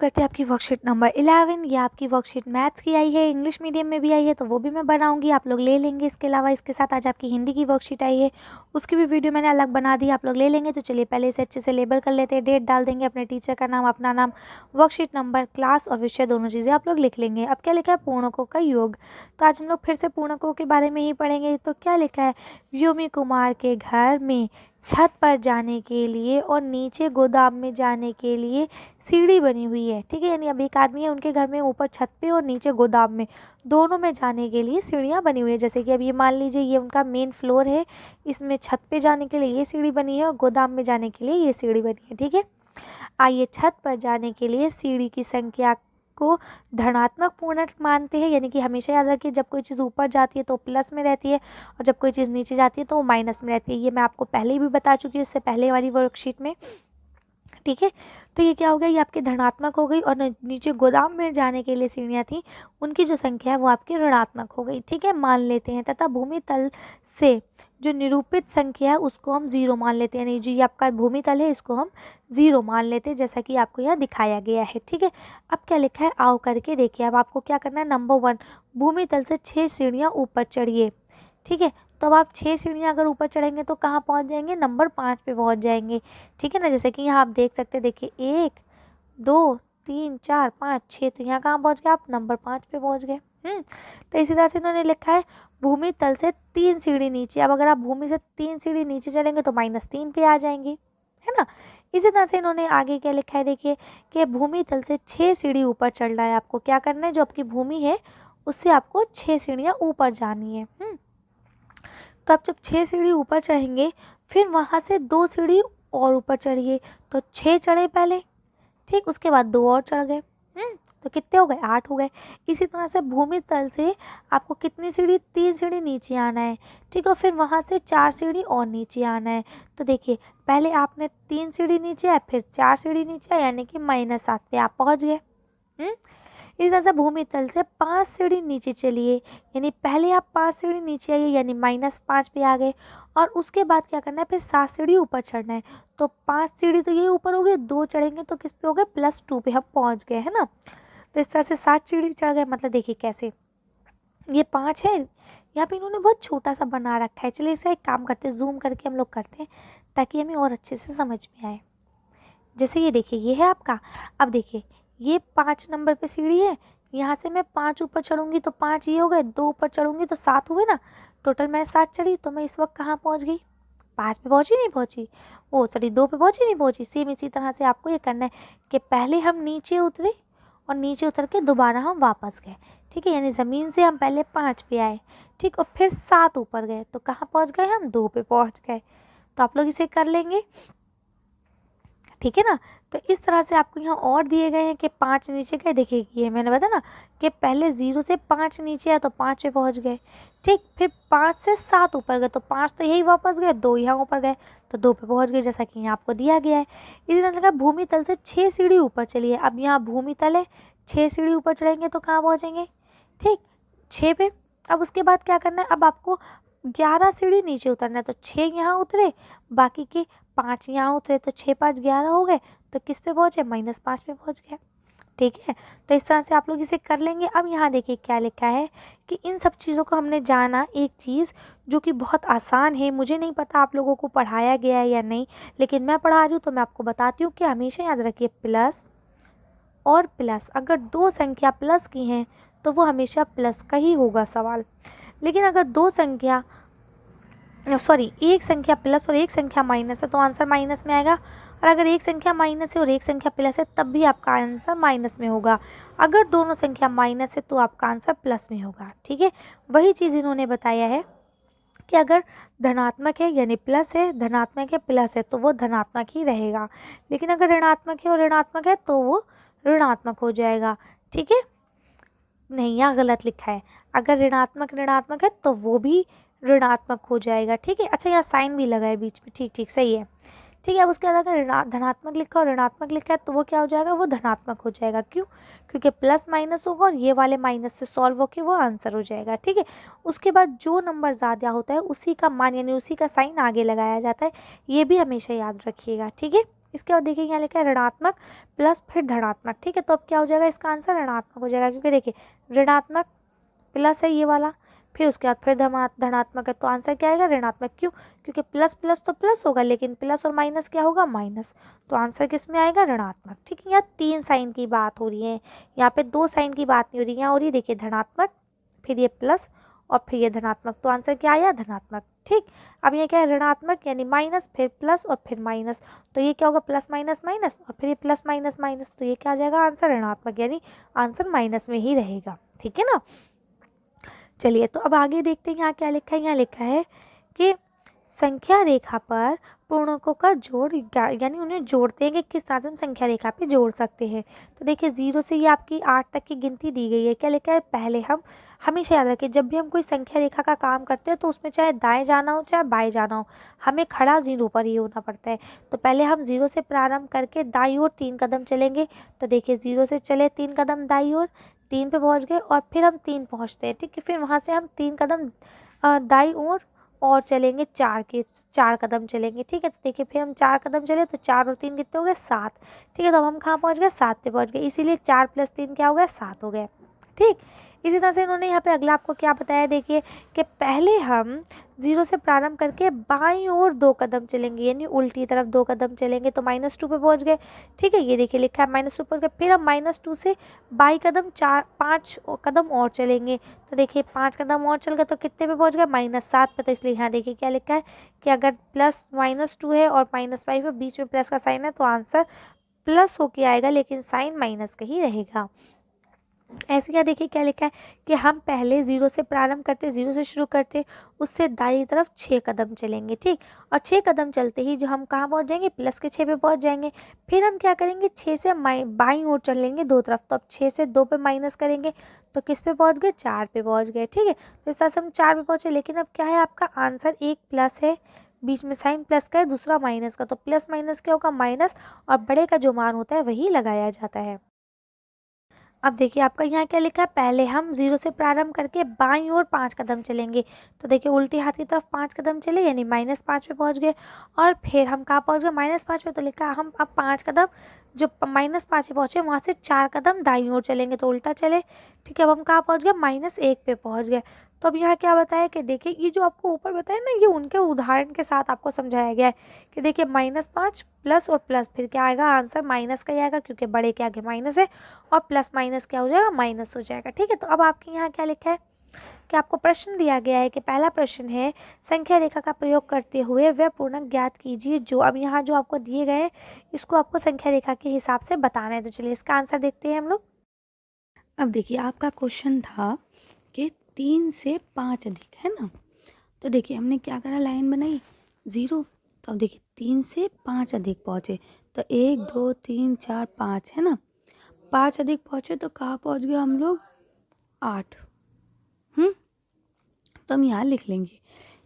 करते हैं आपकी वर्कशीट नंबर 11। ये आपकी वर्कशीट मैथ्स की आई है, इंग्लिश मीडियम में भी आई है तो वो भी मैं बनाऊंगी, आप लोग ले लेंगे। इसके अलावा इसके साथ आज आपकी हिंदी की वर्कशीट आई है, उसकी भी वीडियो मैंने अलग बना दी, आप लोग ले लेंगे। तो चलिए पहले इसे अच्छे से लेबल कर लेते हैं, डेट डाल देंगे, अपने टीचर का नाम, अपना नाम, वर्कशीट नंबर, क्लास और विषय, दोनों चीज़ें आप लोग लिख लेंगे। अब क्या लिखा है? पूर्णकों का योग। तो आज हम लोग फिर से पूर्णकों के बारे में ही पढ़ेंगे। तो क्या लिखा है? व्योमी कुमार के घर में छत पर जाने के लिए और नीचे गोदाम में जाने के लिए सीढ़ी बनी हुई है। ठीक है, यानी अब एक आदमी है, उनके घर में ऊपर छत पे और नीचे गोदाम में, दोनों में जाने के लिए सीढ़ियाँ बनी हुई है। जैसे कि अब ये मान लीजिए ये उनका मेन फ्लोर है, इसमें छत पे जाने के लिए ये सीढ़ी बनी है और गोदाम में जाने के लिए ये सीढ़ी बनी है। ठीक है, आइए छत पर जाने के लिए सीढ़ी की संख्या को धनात्मक पूर्णांक मानते हैं। यानी कि हमेशा याद रखिए, जब कोई चीज़ ऊपर जाती है तो प्लस में रहती है और जब कोई चीज़ नीचे जाती है तो वो माइनस में रहती है। ये मैं आपको पहले ही भी बता चुकी हूँ, इससे पहले वाली वर्कशीट में। ठीक है, तो ये क्या हो गया? ये आपके धनात्मक हो गई और नीचे गोदाम में जाने के लिए सीढ़ियाँ थी, उनकी जो संख्या है वो आपकी ऋणात्मक हो गई। ठीक है, मान लेते हैं। तथा भूमि तल से जो निरूपित संख्या है उसको हम 0 मान लेते हैं। यानी जो ये आपका भूमि तल है इसको हम 0 मान लेते हैं, जैसा कि आपको यहाँ दिखाया गया है। ठीक है, अब क्या लिखा है? आओ करके देखिए। अब आपको क्या करना है? नंबर 1, भूमि तल से 6 सीढ़ियाँ ऊपर चढ़िए। ठीक है, तो अब आप 6 सीढ़ियाँ अगर ऊपर चढ़ेंगे तो कहाँ पहुँच जाएंगे? नंबर 5 पे पहुँच जाएंगे। ठीक है ना, जैसे कि यहाँ आप देख सकते हैं, देखिए 1 2 3 4 5 6, तो यहाँ कहाँ पहुँच गए आप? नंबर 5 पे पहुँच गए। तो इसी तरह से इन्होंने लिखा है भूमि तल से 3 सीढ़ी नीचे। अब अगर आप भूमि से 3 सीढ़ी नीचे चलेंगे तो -3 पे आ जाएंगे, है ना। इसी तरह से इन्होंने आगे क्या लिखा है? देखिए कि भूमि तल से 6 सीढ़ी ऊपर चढ़ना है। आपको क्या करना है? जो आपकी भूमि है उससे आपको 6 सीढ़ियाँ ऊपर जानी है। तो आप जब 6 सीढ़ी ऊपर चढ़ेंगे फिर वहाँ से 2 सीढ़ी और ऊपर चढ़िए। तो 6 चढ़े पहले, ठीक, उसके बाद 2 और चढ़ गए। तो कितने हो गए? 8 हो गए। इसी तरह से भूमि तल से आपको कितनी सीढ़ी? 3 सीढ़ी नीचे आना है। ठीक है, फिर वहाँ से 4 सीढ़ी और नीचे आना है। तो देखिए पहले आपने 3 सीढ़ी नीचे आए, फिर 4 सीढ़ी नीचे आए, यानी कि -7 पे आप पहुँच गए। इस तरह से भूमि तल से 5 सीढ़ी नीचे चलिए, यानी पहले आप 5 सीढ़ी नीचे आइए, यानी -5 पे आ गए। और उसके बाद क्या करना है? फिर 7 सीढ़ी ऊपर चढ़ना है। तो 5 सीढ़ी तो ये ऊपर हो गए, 2 चढ़ेंगे तो किस पे हो गए? +2 पे हम पहुंच गए, है ना। तो इस तरह से 7 सीढ़ी चढ़ गए। मतलब देखिए कैसे, ये 5 है, यहाँ पे इन्होंने बहुत छोटा सा बना रखा है। चलिए इसे एक काम करते हैं, जूम करके हम लोग करते हैं ताकि हमें और अच्छे से समझ में आए। जैसे ये देखिए, ये है आपका। अब देखिए ये 5 नंबर पे सीढ़ी है, यहाँ से मैं 5 ऊपर चढ़ूंगी तो 5 ये हो गए, 2 ऊपर चढ़ूंगी तो 7 हुए ना। टोटल मैं 7 चढ़ी, तो मैं इस वक्त कहाँ पहुँच गई? 5 पे पहुँची नहीं पहुँची? ओ सॉरी, 2 पे पहुँची नहीं पहुँची। सेम इसी तरह से आपको ये करना है कि पहले हम नीचे उतरे और नीचे उतर के दोबारा हम वापस गए। ठीक है, यानी ज़मीन से हम पहले 5 पे आए, ठीक, और फिर 7 ऊपर गए, तो कहाँ पहुँच गए हम? 2 पे पहुँच गए। तो आप लोग इसे कर लेंगे, ठीक है ना। तो इस तरह से आपको यहाँ और दिए गए हैं कि 5 नीचे गए। देखिए ये मैंने बताया ना कि पहले 0 से 5 नीचे आया तो 5 पे पहुँच गए, ठीक, फिर 5 से 7 ऊपर गए तो 5 तो यही वापस गए, 2 यहाँ ऊपर गए तो 2 पे पहुँच गए, जैसा कि यहाँ आपको दिया गया है। इसी तरह से भूमि तल से 6 सीढ़ी ऊपर चलिए। अब यहाँ भूमि तल है, 6 सीढ़ी ऊपर चढ़ेंगे तो कहाँ पहुँचेंगे? ठीक, 6 पे। अब उसके बाद क्या करना है? अब आपको 11 सीढ़ी नीचे उतरना है। तो 6 यहाँ उतरे, बाकी के 5 यहाँ उतरे, तो 6 5 11 हो गए, तो किस पे पहुँचे? -5 पे पहुँच गए। ठीक है, तो इस तरह से आप लोग इसे कर लेंगे। अब यहाँ देखिए क्या लिखा है कि इन सब चीज़ों को हमने जाना। एक चीज़ जो कि बहुत आसान है, मुझे नहीं पता आप लोगों को पढ़ाया गया है या नहीं, लेकिन मैं पढ़ा रही हूँ तो मैं आपको बताती हूँ कि हमेशा याद रखिए प्लस और प्लस, अगर 2 संख्या प्लस की हैं तो वो हमेशा प्लस का ही होगा सवाल। लेकिन अगर 2 संख्या एक संख्या प्लस और एक संख्या माइनस है तो आंसर माइनस में आएगा। और अगर एक संख्या माइनस है और एक संख्या प्लस है तब भी आपका आंसर माइनस में होगा। अगर दोनों संख्या माइनस है तो आपका आंसर प्लस में होगा। ठीक है, वही चीज़ इन्होंने बताया है कि अगर धनात्मक है यानी प्लस है, धनात्मक है प्लस है तो वो धनात्मक ही रहेगा। लेकिन अगर ऋणात्मक है और ऋणात्मक है तो वो ऋणात्मक हो जाएगा। ठीक है, नहीं यहाँ गलत लिखा है, अगर ऋणात्मक ऋणात्मक है तो वो भी ऋणात्मक हो जाएगा। ठीक है, अच्छा यहाँ साइन भी लगा है बीच में, ठीक ठीक सही है। ठीक है, अब उसके बाद अगर धनात्मक लिखा और ऋणात्मक लिखा है तो वो क्या हो जाएगा? वो धनात्मक हो जाएगा। क्यों? क्योंकि प्लस माइनस होगा और ये वाले माइनस से सॉल्व होकर वो आंसर हो जाएगा। ठीक है, उसके बाद जो नंबर ज़्यादा होता है उसी का मान यानी उसी का साइन आगे लगाया जाता है, ये भी हमेशा याद रखिएगा। ठीक है, इसके बाद देखिए यहाँ लिखा है ऋणात्मक प्लस फिर धनात्मक, ठीक है। तो अब क्या हो जाएगा, इसका आंसर ऋणात्मक हो जाएगा, क्योंकि देखिए ऋणात्मक प्लस है ये वाला, फिर उसके बाद फिर धनात्मक है, तो आंसर क्या आएगा, ऋणात्मक। क्यों, क्योंकि प्लस प्लस तो प्लस होगा, लेकिन प्लस और माइनस क्या होगा, माइनस। तो आंसर किस में आएगा, ऋणात्मक, ठीक है। यहाँ 3 साइन की बात हो रही है, यहाँ पे 2 साइन की बात नहीं हो रही, यहाँ हो रही है देखिए धनात्मक, फिर ये प्लस और फिर ये धनात्मक, तो आंसर क्या आया, धनात्मक, ठीक। अब ये क्या है, ऋणात्मक यानी माइनस, फिर प्लस और फिर माइनस, तो ये क्या होगा, प्लस माइनस माइनस और फिर ये प्लस माइनस माइनस, तो ये क्या आ जाएगा, आंसर ऋणात्मक, यानी आंसर माइनस में ही रहेगा, ठीक है ना। चलिए तो अब आगे देखते हैं यहाँ क्या लिखा है। यहाँ लिखा है कि संख्या रेखा पर पूर्णांकों का जोड़, यानी उन्हें जोड़ते हैं कि किस तरह से हम संख्या रेखा पे जोड़ सकते हैं। तो देखिए 0 से ये आपकी 8 तक की गिनती दी गई है। क्या लिखा है, पहले हम हमेशा याद रखें जब भी हम कोई संख्या रेखा का काम करते हैं तो उसमें चाहे दाएं जाना हो चाहे बाएं जाना हो, हमें खड़ा 0 पर ही होना पड़ता है। तो पहले हम 0 से प्रारंभ करके दाईं ओर 3 कदम चलेंगे। तो देखिए 0 से चले 3 कदम दाईं ओर, 3 पे पहुंच गए और फिर हम 3 पहुंचते हैं, ठीक है। फिर वहां से हम 3 कदम दाईं ओर और चलेंगे, 4 कदम चलेंगे, ठीक है। तो देखिए फिर हम 4 कदम चले तो 4 और 3 कितने हो गए, 7, ठीक है। तो अब हम कहाँ पहुंच गए, 7 पे पहुंच गए, इसीलिए 4 + 3 क्या हो गया, 7 हो गया, ठीक। इसी तरह से इन्होंने यहाँ पे अगला आपको क्या बताया, देखिए कि पहले हम 0 से प्रारंभ करके बाईं ओर 2 कदम चलेंगे, यानी उल्टी तरफ 2 कदम चलेंगे, तो -2 पे पहुंच गए, ठीक है। ये देखिए लिखा है -2 पहुंच गए, फिर हम -2 से बाई कदम 5 कदम और चलेंगे। तो देखिए 5 कदम और चल गए तो कितने पे पहुंच गए, -7 पे। तो इसलिए यहाँ देखिए क्या लिखा है कि अगर प्लस -2 है और -5 है, बीच में प्लस का साइन है, तो आंसर प्लस होके आएगा, लेकिन साइन माइनस का ही रहेगा। ऐसे क्या देखिए क्या लिखा है कि हम पहले 0 से प्रारंभ करते, 0 से शुरू करते, उससे दाईं तरफ 6 कदम चलेंगे, ठीक। और 6 कदम चलते ही जो हम कहाँ पहुँच जाएंगे, प्लस के 6 पे पहुँच जाएंगे। फिर हम क्या करेंगे, 6 से बाईं ओर चलेंगे 2 तरफ, तो अब 6 से 2 पे माइनस करेंगे तो किस पे पहुँच गए, 4 पे पहुँच गए, ठीक है। तो इस तरह से हम 4 पे पहुँचे, लेकिन अब क्या है, आपका आंसर एक प्लस है, बीच में साइन प्लस का है, दूसरा माइनस का, तो प्लस माइनस क्या होगा, माइनस, और बड़े का जो मान होता है वही लगाया जाता है। अब देखिए आपका यहाँ क्या लिखा है, पहले हम 0 से प्रारंभ करके बाईं ओर 5 कदम चलेंगे। तो देखिए उल्टी हाथ की तरफ 5 कदम चले, यानी -5 पे पहुँच गए, और फिर हम कहाँ पहुँच गए, -5 पे। तो लिखा हम अब 5 कदम जो -5 पे पहुँचे वहाँ से 4 कदम दाईं ओर चलेंगे, तो उल्टा चले, ठीक है। अब हम कहाँ पहुँच गए, -1 पे पहुँच गए। तो अब यहाँ क्या बताया कि देखिए ये जो आपको ऊपर बताया ना, ये उनके उदाहरण के साथ आपको समझाया गया है कि देखिए -5 प्लस और प्लस, फिर क्या आएगा, आंसर माइनस का ही आएगा, क्योंकि बड़े के आगे माइनस है, और प्लस माइनस क्या हो जाएगा, माइनस हो जाएगा, ठीक है। तो अब आपके यहाँ क्या लिखा है कि आपको प्रश्न दिया गया है कि पहला प्रश्न है, संख्या रेखा का प्रयोग करते हुए वह पूर्णांक ज्ञात कीजिए जो, अब यहाँ जो आपको दिए गए हैं इसको आपको संख्या रेखा के हिसाब से बताना है। तो चलिए इसका आंसर देखते हैं हम लोग। अब देखिए आपका क्वेश्चन था कि 3 से 5 अधिक है ना, तो देखिए हमने क्या करा, लाइन बनाई 0। तो अब देखिए 3 से 5 अधिक पहुँचे, तो 1 2 3 4 5 है ना, 5 अधिक पहुँचे तो कहाँ पहुँच गए हम लोग, 8। तो हम यहाँ लिख लेंगे।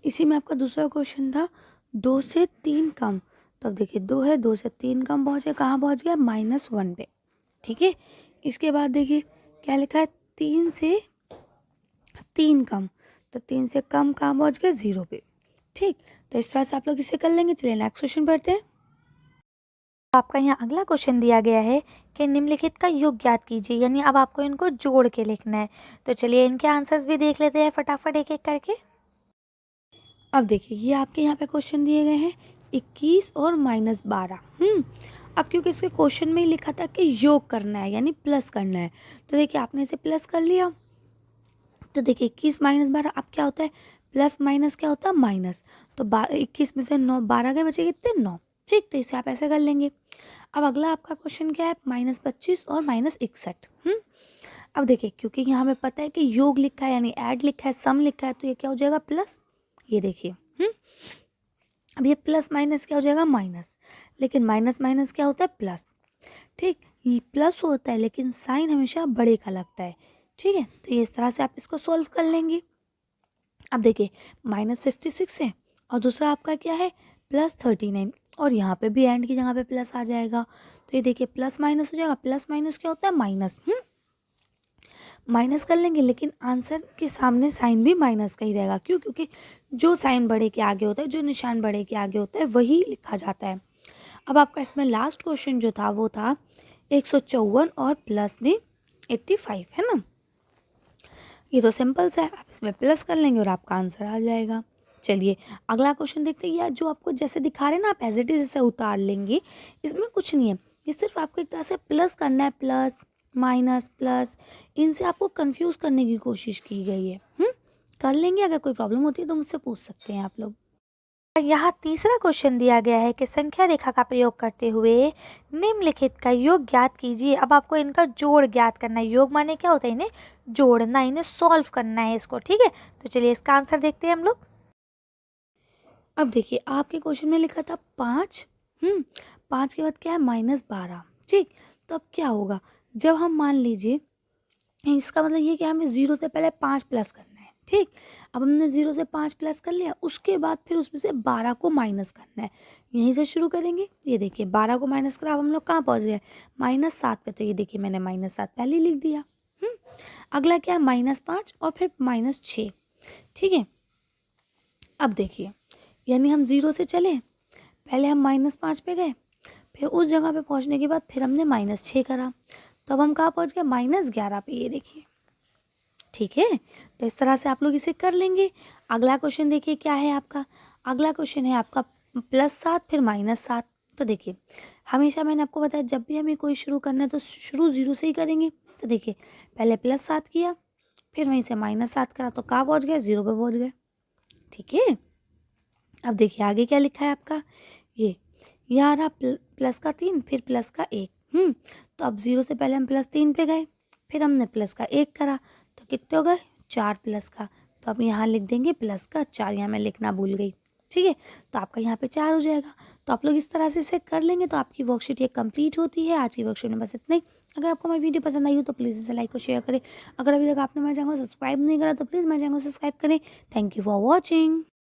इसी में आपका दूसरा क्वेश्चन था 2 से 3 कम, तो अब देखिए 2 है, 2 से 3 कम पहुँचे, कहाँ पहुँच गया, -1 पे, ठीक है। इसके बाद देखिए क्या लिखा है, 3 से 3 कम, तो 3 से कम कहाँ पहुँच गए, 0 पे, ठीक। तो इस तरह से आप लोग इसे कर लेंगे। चलिए नेक्स्ट क्वेश्चन पढ़ते हैं। आपका यहाँ अगला क्वेश्चन दिया गया है कि निम्नलिखित का योग ज्ञात कीजिए, यानी अब आपको इनको जोड़ के लिखना है। तो चलिए इनके आंसर्स भी देख लेते हैं फटाफट एक एक करके। अब देखिए ये आपके यहाँ पे क्वेश्चन दिए गए हैं 21 और -12। अब क्योंकि इसके क्वेश्चन में ही लिखा था कि योग करना है, यानी प्लस करना है, तो देखिए आपने इसे प्लस कर लिया। तो देखिए 21 -12 अब क्या होता है, प्लस माइनस क्या होता है, माइनस। तो 21 में से 9 12 गए, बचे कितने, 9, ठीक। तो इसे आप ऐसे कर लेंगे। अब अगला आपका क्वेश्चन क्या है, -25 और -61। अब देखिए क्योंकि यहाँ हमें पता है कि योग लिखा है, यानी ऐड लिखा है, सम लिखा है, तो ये क्या हो जाएगा, प्लस। ये देखिए अब ये प्लस माइनस क्या हो जाएगा, माइनस, लेकिन माइनस माइनस क्या होता है, प्लस, ठीक। प्लस होता है लेकिन साइन हमेशा बड़े का लगता है, ठीक है। तो ये इस तरह से आप इसको सॉल्व कर लेंगे। अब देखिए -56 है और दूसरा आपका क्या है, +39, और यहाँ पे भी एंड की जगह पे प्लस आ जाएगा, तो ये देखिए प्लस माइनस हो जाएगा, प्लस माइनस क्या होता है, माइनस। माइनस कर लेंगे, लेकिन आंसर के सामने साइन भी माइनस का ही रहेगा। क्यों, क्योंकि जो साइन बड़े के आगे होता है, जो निशान बड़े के आगे होता है, वही लिखा जाता है। अब आपका इसमें लास्ट क्वेश्चन जो था वो था 154 और प्लस में 85, है ना। ये तो सिंपल सा है, आप इसमें प्लस कर लेंगे और आपका आंसर आ जाएगा। चलिए अगला क्वेश्चन देखते हैं। या जो आपको जैसे दिखा रहे हैं ना, आप एज इट इज इसे उतार लेंगे, इसमें कुछ नहीं है, ये सिर्फ आपको एक तरह से प्लस करना है, प्लस माइनस प्लस, इनसे आपको कंफ्यूज करने की कोशिश की गई है। कर लेंगे, अगर कोई प्रॉब्लम होती है तो मुझसे पूछ सकते हैं आप लोग। यहाँ तीसरा क्वेश्चन दिया गया है कि संख्या रेखा का प्रयोग करते हुए निम्नलिखित का योग ज्ञात कीजिए। अब आपको इनका जोड़ ज्ञात करना है। योग माने क्या होता है? इन्हें जोड़ना, इन्हें सॉल्व करना है इसको, ठीक है। तो चलिए इसका आंसर देखते हैं हम लोग। अब देखिए आपके क्वेश्चन में लिखा था 5, 5 के बाद क्या है -12, ठीक। तो अब क्या होगा, जब हम मान लीजिए, इसका मतलब ये कि हमें 0 से पहले 5 प्लस करना है, ठीक। अब हमने 0 से 5 प्लस कर लिया, उसके बाद फिर उसमें से 12 को माइनस करना है। यहीं से शुरू करेंगे। ये देखिए 12 को माइनस करा, अब हम लोग कहाँ पहुँच गए? -7 पे। तो ये देखिए मैंने -7 पहले ही लिख दिया। अगला क्या है? -5 और फिर -6, ठीक है। अब देखिए, यानी हम 0 से चले, पहले हम -5 पे गए, फिर उस जगह पे पहुंचने के बाद फिर हमने -6 करा, तो अब हम कहाँ पहुंच गए? -11 पे। ये देखिए, ठीक है। तो इस तरह से आप लोग इसे कर लेंगे। अगला क्वेश्चन देखिए क्या है आपका। अगला क्वेश्चन है आपका +7 फिर -7। तो देखिए हमेशा मैंने आपको बताया, जब भी हमें कोई शुरू करना है तो शुरू 0 से ही करेंगे। तो देखिए पहले +7 किया, फिर वहीं से -7 करा, तो कहाँ पहुँच गए? 0 पे पहुँच गए, ठीक है। अब देखिए आगे क्या लिखा है आपका। ये यहाँ रहा प्लस का 3 फिर प्लस का 1। तो अब 0 से पहले हम +3 पे गए, फिर हमने प्लस का 1 करा, तो कितने हो गए? 4 प्लस का। तो अब यहाँ लिख देंगे प्लस का 4, यहाँ मैं लिखना भूल गई, ठीक है। तो आपका यहाँ पे 4 हो जाएगा। तो आप लोग इस तरह से इसे कर लेंगे तो आपकी वर्कशीट ये कंप्लीट होती है। आज की वर्कशीट में बस इतना ही। अगर आपको हमारी वीडियो पसंद आई हो तो प्लीज़ इसे लाइक और शेयर करें। अगर अभी तक आपने मेरे चैनल को सब्सक्राइब नहीं करा तो प्लीज़ मेरे चैनल को सब्सक्राइब करें। Thank you for watching.